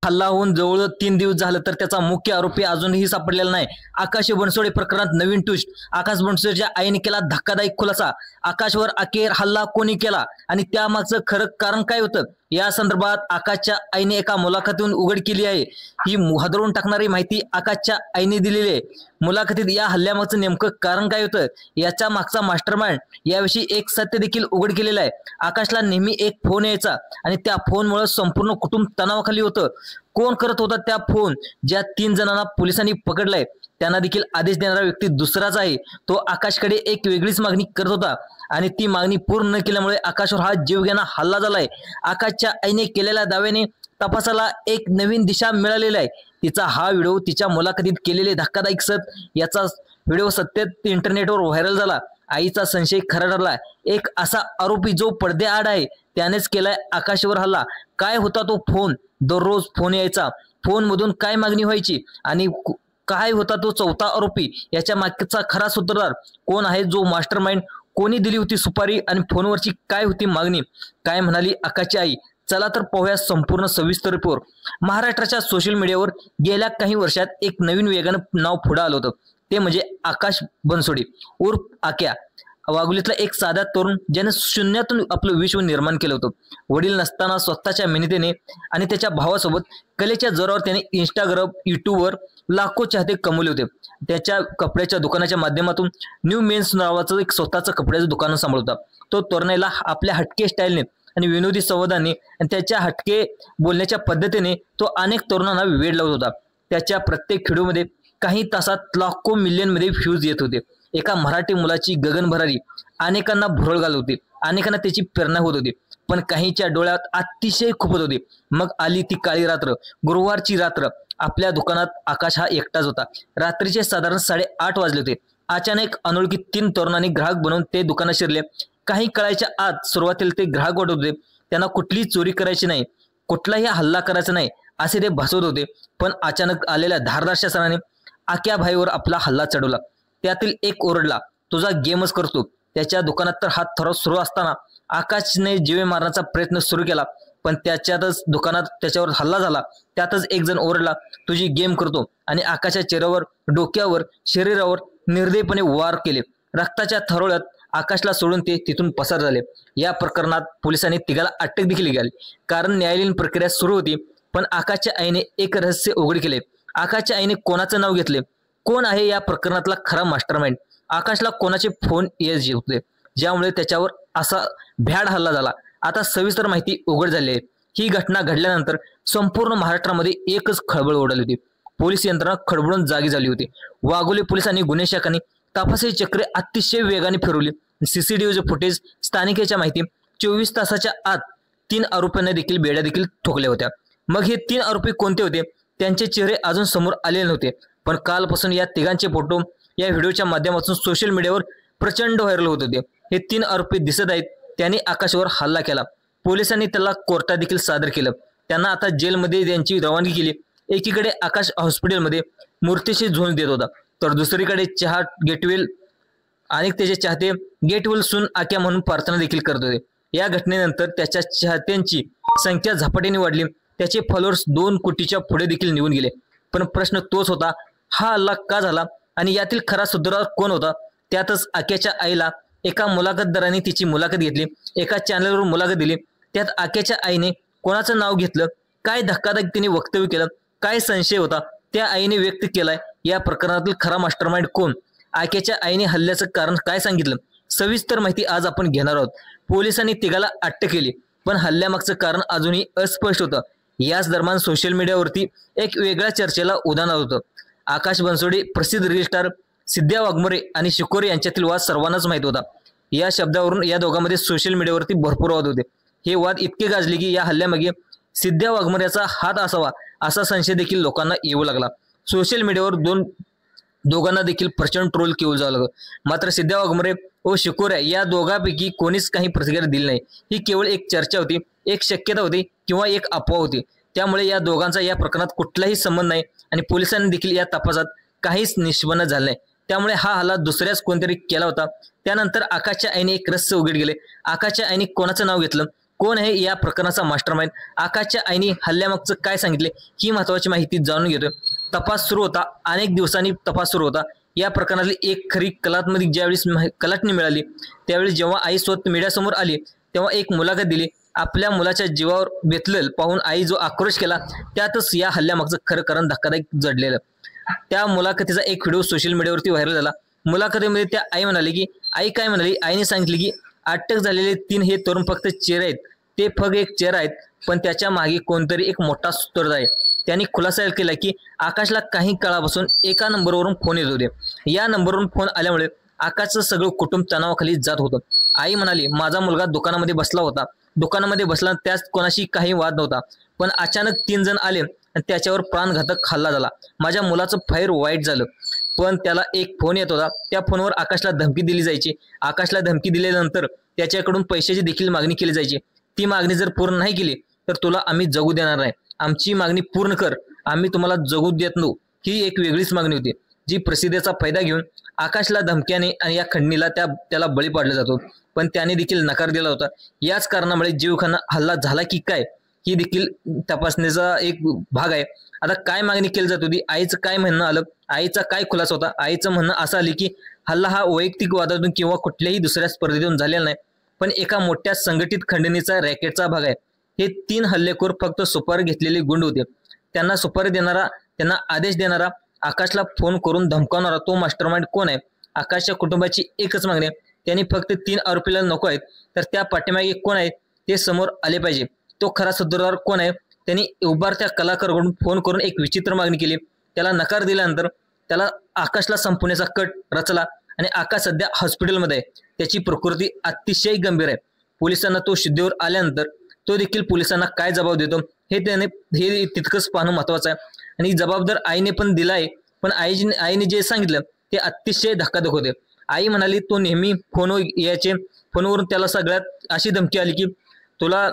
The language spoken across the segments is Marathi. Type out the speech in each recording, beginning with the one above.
हल्ला होऊन जवळ 3 दिवस झालं तर त्याचा मुख्य आरोपी अजूनही सापडलेला नाही। आकाश बनसोडे प्रकरणात नवीन ट्विस्ट। आकाश बनसोडेच्या आईने केला धक्कादायक खुलासा। आकाशवर अखेर हल्ला कोणी केला आणि त्यामागचं खरं कारण काय होतं या संदर्भात आकाशच्या आईने एका मुलाखतीतून उघड केली आहे। ही हादरवून टाकणारी माहिती आकाशच्या आईने दिलेली आहे। मुलाखतीत या हल्ल्यामागचं नेमकं कारण काय होतं, याच्या मागचा मास्टरमाइंड याविषयी एक सत्य देखील उघड केलेलं आहे। आकाशला नेहमी एक फोन यायचा आणि त्या फोनमुळे संपूर्ण कुटुंब तणावाखाली होतं। कोण करत होता त्या फोन? ज्या 3 जणांना पोलिसांनी पकडलंय त्यांना देखील आदेश देणारा व्यक्ती दुसराच आहे। तो आकाशकडे एक वेगळीच मागणी करत होता आणि ती मागणी पूर्ण न केल्यामुळे आकाशवर हा जीवघेणा हल्ला झालाय। आकाशच्या आईने केलेल्या दाव्याने तपासाला एक नवीन दिशा मिळालेली आहे। तिचा हा व्हिडिओ, तिच्या मुलाखतीत केलेले धक्कादायक सत्य, याचा व्हिडिओ सत्यात इंटरनेटवर व्हायरल झाला। आईचा संशय खरा ठरला। एक असा आरोपी जो पडद्याआड आहे त्यानेच केलाय आकाशवर हल्ला। काय होता तो फोन? दररोज फोन यायचा, फोन मधून काय मागणी व्हायची आणि काय होता तो चौथा आरोपी? याच्या मागचा खरा सूत्रधार कोण आहे? जो मास्टरमाइंड? कोणी दिली होती सुपारी आणि फोनवरची काय होती मागणी? काय म्हणाली आकाशची आई? चला तर पाहूया संपूर्ण सविस्तर रिपोर्ट। महाराष्ट्राच्या सोशल मीडियावर गेल्या काही वर्षात एक नवीन वेगानं नाव पुढे आलं होतं, ते म्हणजे आकाश बनसोडे उर्फ आक्या। वाघोलीतला एक साधा तरुण ज्याने शून्यातून आपलं विश्व निर्माण केलं होतं। वडील नसताना स्वतःच्या मेहनतीने आणि त्याच्या भावासोबत कलेच्या जोरावर त्याने इंस्टाग्राम, युट्यूबवर लाखो चाहते कमवले होते। त्याच्या कपड्याच्या दुकानाच्या माध्यमातून न्यू मेन्स नावाचं एक स्वतःचं कपड्याचं दुकान सांभाळत होता। तो तरुणाला आपल्या हटके स्टाईलने आणि विनोदी संवादाने आणि त्याच्या हटके बोलण्याच्या पद्धतीने तो अनेक तरुणांना वेड लावत होता। त्याच्या प्रत्येक व्हिडिओमध्ये काही तासात लाखो मिलियनमध्ये व्ह्यूज येत होते। एका मराठी मुलाची गगनभरारी अनेकांना भुरळ घालत होती, अनेकांना त्याची प्रेरणा होत होती, पण काहींच्या डोळ्यात अतिशय खुपत होती। मग आली ती काळी रात्र, गुरुवारची रात्र। आपल्या दुकानात आकाश हा एकटाच होता। रात्रीचे साधारण 8:30 वाजले होते। अचानक अनोळखी 3 तरुणांनी ग्राहक बनवून ते दुकानात शिरले। काही कळायच्या आत सुरुवातीला ते ग्राहक वाटत होते, त्यांना कुठलीही चोरी करायची नाही, कुठलाही हल्ला करायचा नाही असे ते भासवत होते। पण अचानक आलेल्या धारदार शस्त्राने आक्या भाईवर आपला हल्ला चढवला। त्यातील एक ओरडला, तुझा गेमच करतो। त्याच्या दुकानात तर हा थरार सुरू असताना आकाशने जीवे मारण्याचा प्रयत्न सुरू केला, पण त्याच्यातच दुकानात त्याच्यावर हल्ला झाला। त्यातच एक जण ओरडला, तुझी गेम करतो, आणि आकाशच्या चेहऱ्यावर, डोक्यावर, शरीरावर निर्दयीपणे वार केले। रक्ताच्या थरोळ्यात आकाशला सोडून ते तिथून पसार झाले। या प्रकरणात पोलिसांनी तिघाला अटक देखील केली, कारण न्यायालयीन प्रक्रिया सुरू होती। पण आकाशच्या आईने एक रहस्य उघड केले। आकाशच्या आईने कोणाचं नाव घेतले? कोण आहे या प्रकरणातला खरा मास्टरमाइंड? आकाशला कोणाचे फोन येत होते ज्यामुळे त्याच्यावर असा भ्याड हल्ला झाला? आता सविस्तर माहिती उघड झाली आहे। ही घटना घडल्यानंतर संपूर्ण महाराष्ट्रामध्ये एकच खळबळ उडाली होती। पोलीस यंत्रणा खडबडून जागी झाली होती। वाघोली पोलिसांनी, गुन्हे शाखांनी तपासाची चक्रे अतिशय वेगाने फिरवली। सीसीटीव्हीचे फुटेज, स्थानिकेच्या माहिती, 24 तासाच्या आत 3 आरोपींना देखील बेड्या देखील ठोकल्या होत्या। मग हे 3 आरोपी कोणते होते? त्यांचे चेहरे अजून समोर आलेले नव्हते, पण कालपासून या तिघांचे फोटो या व्हिडिओच्या माध्यमातून सोशल मीडियावर प्रचंड व्हायरल होत होते। हे 3 आरोपी दिसत आहेत, त्यांनी आकाशवर हल्ला केला। पोलिसांनी त्याला कोर्टात देखील सादर केलं। त्यांना आता जेलमध्ये त्यांची रवानगी केली। एकीकडे आकाश हॉस्पिटलमध्ये मूर्तीशी झोन देत होता, तर दुसरीकडे गेटवेल आणि त्याचे चाहते गेटवेल सून आक्या म्हणून प्रार्थना देखील करत होते। या घटनेनंतर त्याच्या चाहत्यांची संख्या झपाट्याने वाढली। त्याचे फॉलोअर्स 2 कोटीच्या पुढे देखील निघून गेले। पण प्रश्न तोच होता, हा हल्ला का झाला आणि यातील खरा सूत्रधार कोण होता? त्यातच आक्याच्या आईला एका मुलाखतदाराने तिची मुलाखत घेतली, एका चॅनलवर मुलाखत दिली। त्यात आक्याच्या आईने कोणाचं नाव घेतलं, काय धक्कादायक तिने वक्तव्य केलं, काय संशय होता त्या आईने व्यक्त केलाय? या प्रकरणातील खरा मास्टरमाइंड कोण? आक्याच्या आईने हल्ल्याचं कारण काय सांगितलं? सविस्तर माहिती आज आपण घेणार आहोत। पोलिसांनी तिघाला अटक केली, पण हल्ल्यामागचं कारण अजूनही अस्पष्ट होतं। याच दरम्यान सोशल मीडियावरती एक वेगळ्या चर्चेला उधाण आलं होतं। आकाश बनसोडे, प्रसिद्ध रील स्टार सिद्ध्या वाघमोरे आणि शिकोरे यांच्यातील वाद सर्वांनाच माहित होता। या शब्दावरून या दोघांमध्ये सोशल मीडियावरती भरपूर वाद होते। हे वाद इतके गाजले की या हल्ल्यामागे सिद्ध्या वाघमोरेचा हात असावा असा संशय देखील लोकांना येऊ लागला। सोशल मीडियावर दोघांना देखील प्रचंड ट्रोल केलं झालं। मात्र सिद्ध्या वाघमोरे व शिकोरे या दोघांपैकी कोणीच काही प्रतिक्रिया दिली नाही। ही केवळ एक चर्चा होती, एक शक्यता होती किंवा एक अफवा होती। त्यामुळे या दोघांचा या प्रकरणात कुठलाही संबंध नाही आणि पोलिसांनी देखील या तपासात काहीच निष्पन्न झालं नाही। त्यामुळे हा हल्ला दुसऱ्याच कोणतरी केला होता। त्यानंतर आकाशच्या आईने एक रहस्य उघड केले। आकाशच्या आईने कोणाचं नाव घेतलं, कोण आहे या प्रकरणाचा मास्टरमाइंड, आकाशच्या आईने हल्ल्यामागचं काय सांगितले, ही महत्त्वाची माहिती जाणून घेतोय. तपास सुरू होता, अनेक दिवसांनी तपास सुरू होता. या प्रकरणातली एक खरी कलात्मक ज्यावेळेस कलाटणी मिळाली, त्यावेळी जेव्हा आई स्वतः मीडियासमोर आली तेव्हा एक मुलाखत दिली. आपल्या मुलाच्या जीवावर बेतलेलं पाहून आई जो आक्रोश केला, त्यातच या हल्ल्यामागचं खरं कारण धक्कादायक जडलेलं. त्या मुलाखतीचा एक व्हिडिओ सोशल मीडियावरती व्हायरल झाला. मुलाखतीमध्ये त्या आई म्हणाली की काय म्हणाली, आईने सांगितले की अटक झालेले 3 हे तरुण फक्त चेहरे आहेत, ते फक्त एक चेहरा आहेत, पण त्याच्या मागे कोणतरी एक मोठा सूत्रधार आहे. त्यांनी खुलासा केला की आकाशला काही काळापासून एका नंबरवरून फोन येत होते. या नंबरवरून फोन आल्यामुळे आकाशचं सगळं कुटुंब तणावाखाली जात होतं. आई म्हणाली, माझा मुलगा दुकानामध्ये बसला होता, त्यात कोणाशी काही वाद नव्हता, पण अचानक 3 जण आले आणि त्याच्यावर प्राणघातक हल्ला झाला. माझ्या मुलाचं फार वाईट झालं, पण त्याला एक फोन येत होता. त्या फोनवर आकाशला धमकी दिली जायची. आकाशला धमकी दिल्यानंतर त्याच्याकडून पैशाची देखील मागणी केली जायची. ती मागणी जर पूर्ण नाही केली तर तुला आम्ही जगू देणार नाही, आमची मागणी पूर्ण कर, आम्ही तुम्हाला जगू देत नव्हतो, ही एक वेगळीच मागणी होती, जी प्रसिद्धीचा फायदा घेऊन आकाशला धमक्याने आणि या खंडणीला त्याला बळी पाडला जातो. पण त्याने देखील नकार दिला होता. याच कारणामुळे जीवघेणा हल्ला झाला की काय, ही देखील तपासणीचा एक भाग आहे. आता काय मागणी केली जात होती, आईचं काय म्हणणं आलं, आईचा काय खुलासा होता. आईचं म्हणणं असं आली की हल्ला हा वैयक्तिक वादातून किंवा कुठल्याही दुसऱ्या स्पर्धेतून झालेला नाही, पण एका मोठ्या संघटित खंडणीचा रॅकेटचा भाग आहे. हे 3 हल्लेखोर फक्त सुपारी घेतलेले गुंड होते. त्यांना सुपारी देणारा, त्यांना आदेश देणारा, आकाशला फोन करून धमकावणारा तो मास्टरमाइंड कोण आहे. आकाशच्या कुटुंबाची एकच मागणी आहे, त्यांनी फक्त 3 आरोपीला नको आहेत, तर त्या पाठीमागे कोण आहे ते समोर आले पाहिजे. तो खरा सूत्रधार कोण आहे. त्यांनी उभारत्या कलाकाराकडून फोन करून एक विचित्र मागणी केली. त्याला नकार दिल्यानंतर त्याला आकाशला संपवण्याचा कट रचला आणि आकाश सध्या हॉस्पिटलमध्ये आहे. त्याची प्रकृती अतिशय गंभीर आहे. पोलिसांना तो शुद्धीवर आल्यानंतर तो देखील पोलिसांना काय जबाब देतो हे तितकंच पाहणं महत्वाचं आहे. आणि जबाबदार आईने पण दिला आहे, पण आईने जे सांगितलं ते अतिशय धक्कादायक होते. आई म्हणाली, तो नेहमी फोनवरून त्याला सगळ्यात अशी धमकी आली की तुला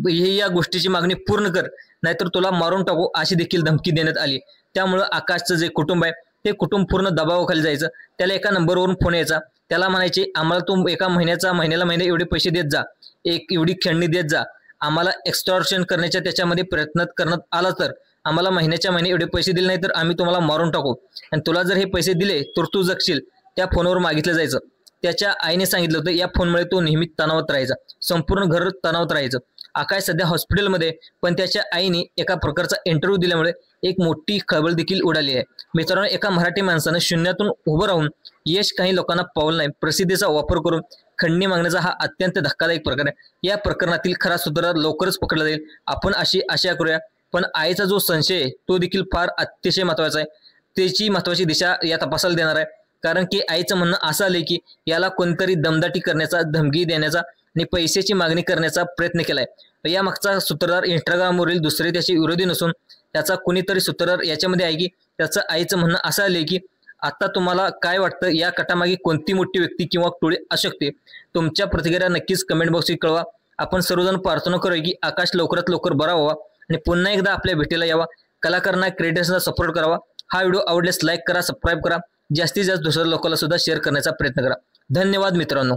या गोष्टीची मागणी पूर्ण कर, नाहीतर तुला मारून टाकू, अशी देखील धमकी देण्यात आली. त्यामुळं आकाशचं जे कुटुंब आहे ते कुटुंब पूर्ण दबावाखाली जायचं. त्याला एका नंबरवरून फोन यायचा. त्याला म्हणायचे, आम्हाला तू एका महिन्याला एवढे पैसे देत जा, एवढी खेळणी देत जा, आम्हाला एक्स्टॉर्शन करण्याच्या त्याच्यामध्ये प्रयत्न करण्यात आला तर आम्हाला महिन्याच्या महिने एवढे पैसे दिले नाही तर आम्ही तुम्हाला मारून टाकू, आणि तुला जर हे पैसे दिले तर तू जगशील. त्या फोनवर मागितलं जायचं. त्याच्या आईने सांगितलं होतं या फोनमुळे तो नेहमी तणावात राहायचा, संपूर्ण घर तणावात राहायचं. आकाश सध्या हॉस्पिटलमध्ये, पण त्याच्या आईने एका प्रकारचा इंटरव्ह्यू दिल्यामुळे एक मोठी खळबळ देखील उडाली आहे. मित्रांनो, एका मराठी माणसानं शून्यातून उभं राहून यश काही लोकांना पावलं नाही, प्रसिद्धीचा वापर करून खंडणी मागण्याचा हा अत्यंत धक्कादायक प्रकार आहे. या प्रकरणातील खरा सूत्रधार लवकरच पकडला जाईल, आपण अशी आशा करूया. पण आईचा जो संशय आहे तो देखील फार अतिशय महत्वाचा आहे. त्याची महत्वाची दिशा या तपासाला देणार आहे. कारण की आईचं म्हणणं असं आलंय की याला कोणतरी दमदाटी करण्याचा, धमकी देण्याचा आणि पैशाची मागणी करण्याचा प्रयत्न केलाय. या मागचा सूत्रधार इंस्टाग्रामवरील दुसरे त्याचे विरोधी नसून त्याचा कुणीतरी सूत्रधार याच्यामध्ये आहे. की त्याचं आईचं म्हणणं असं आलंय की आता तुम्हाला काय वाटतं, या कटामागे कोणती मोठी व्यक्ती किंवा टोळी असू शकते. तुमच्या प्रतिक्रिया नक्कीच कमेंट बॉक्समध्ये कळवा. आपण सर्वजण प्रार्थना करूया की आकाश लवकरात लवकर बरा व्हावा आणि पुन्हा एकदा आपल्या भेटीला यावा. कलाकारांना, क्रिएटर्सना सपोर्ट करावा. हा व्हिडिओ आवडल्यास लाईक करा, सबस्क्राईब करा, जास्तीत जास्त दुसऱ्या लोकांना सुद्धा शेअर करण्याचा प्रयत्न करा. धन्यवाद मित्रांनो.